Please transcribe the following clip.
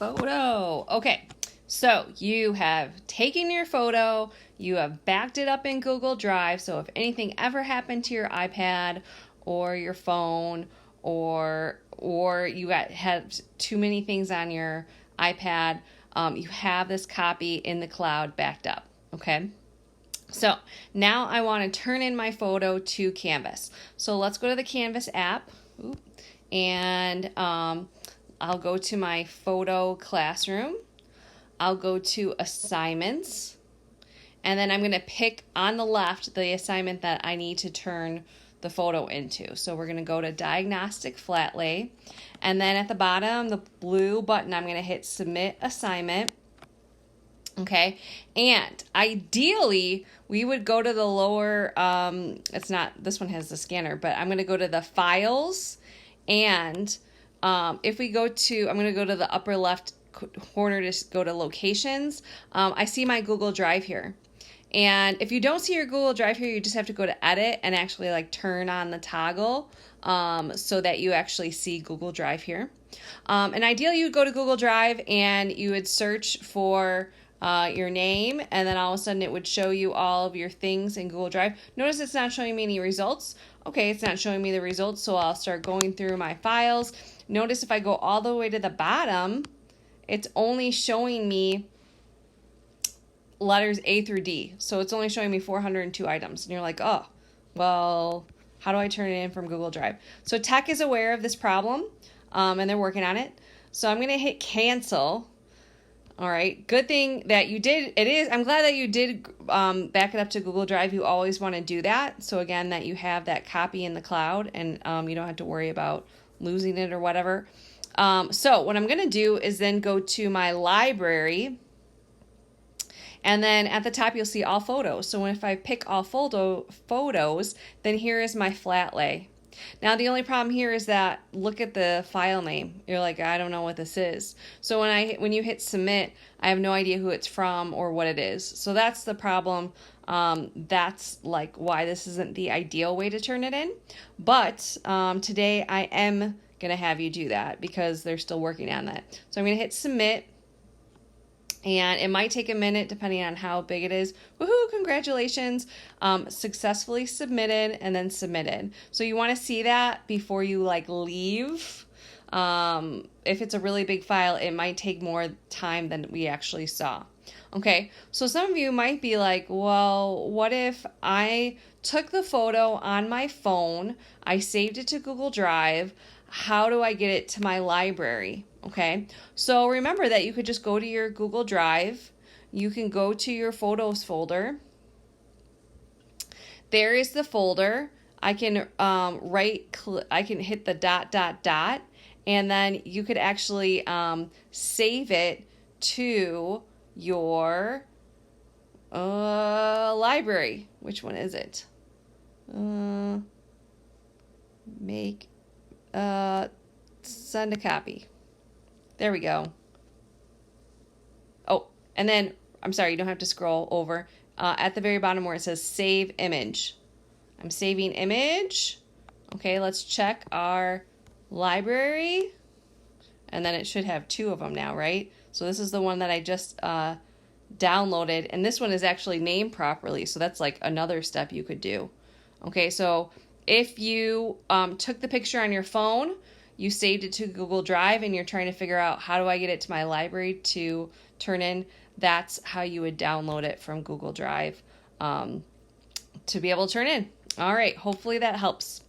photo. Okay, so you have taken your photo, you have backed it up in Google Drive, so if anything ever happened to your iPad or your phone, or you had too many things on your iPad, you have this copy in the cloud backed up, okay? So now I want to turn in my photo to Canvas. So let's go to the Canvas app, and I'll go to my photo classroom. I'll go to assignments, and then I'm going to pick on the left the assignment that I need to turn the photo into. So we're going to go to diagnostic flat lay, and then at the bottom, the blue button, I'm going to hit submit assignment. Okay, and ideally we would go to the lower, it's not, this one has the scanner, but I'm going to go to the files, and if we go to, I'm going to go to the upper left corner to go to locations. I see my Google Drive here. And if you don't see your Google Drive here, you just have to go to edit and actually like turn on the toggle so that you actually see Google Drive here. And ideally you would go to Google Drive and you would search for your name, and then all of a sudden it would show you all of your things in Google Drive. Notice it's not showing me any results. Okay, it's not showing me the results, so I'll start going through my files. Notice if I go all the way to the bottom, it's only showing me letters A through D. So it's only showing me 402 items. And you're like, oh, well, how do I turn it in from Google Drive? So tech is aware of this problem, and they're working on it. So I'm going to hit cancel. All right, good thing that you did. I'm glad that you did back it up to Google Drive. You always want to do that. So again, that you have that copy in the cloud, and you don't have to worry about losing it or whatever. So what I'm going to do is then go to my library, and then at the top you'll see all photos. So if I pick all photos, then here is my flat lay. Now the only problem here is that look at the file name. You're like, I don't know what this is. So when you hit submit, I have no idea who it's from or what it is. So that's the problem. That's like why this isn't the ideal way to turn it in. But today I am gonna have you do that because they're still working on that. So I'm gonna hit submit. And it might take a minute depending on how big it is. Woohoo, congratulations. Successfully submitted and then submitted. So you want to see that before you like leave. If it's a really big file, it might take more time than we actually saw. Okay, so some of you might be like, well, what if I took the photo on my phone, I saved it to Google Drive, how do I get it to my library? Okay, so remember that you could just go to your Google Drive. You can go to your photos folder. There is the folder. I can I can hit the ... and then you could actually save it to your library. Which one is it? Send a copy. There we go. Oh, and then, I'm sorry, you don't have to scroll over. At the very bottom where it says save image. I'm saving image. Okay, let's check our library. And then it should have two of them now, right? So this is the one that I just downloaded. And this one is actually named properly. So that's like another step you could do. Okay, so if you took the picture on your phone, you saved it to Google Drive, and you're trying to figure out how do I get it to my library to turn in, that's how you would download it from Google Drive to be able to turn in. All right, hopefully that helps.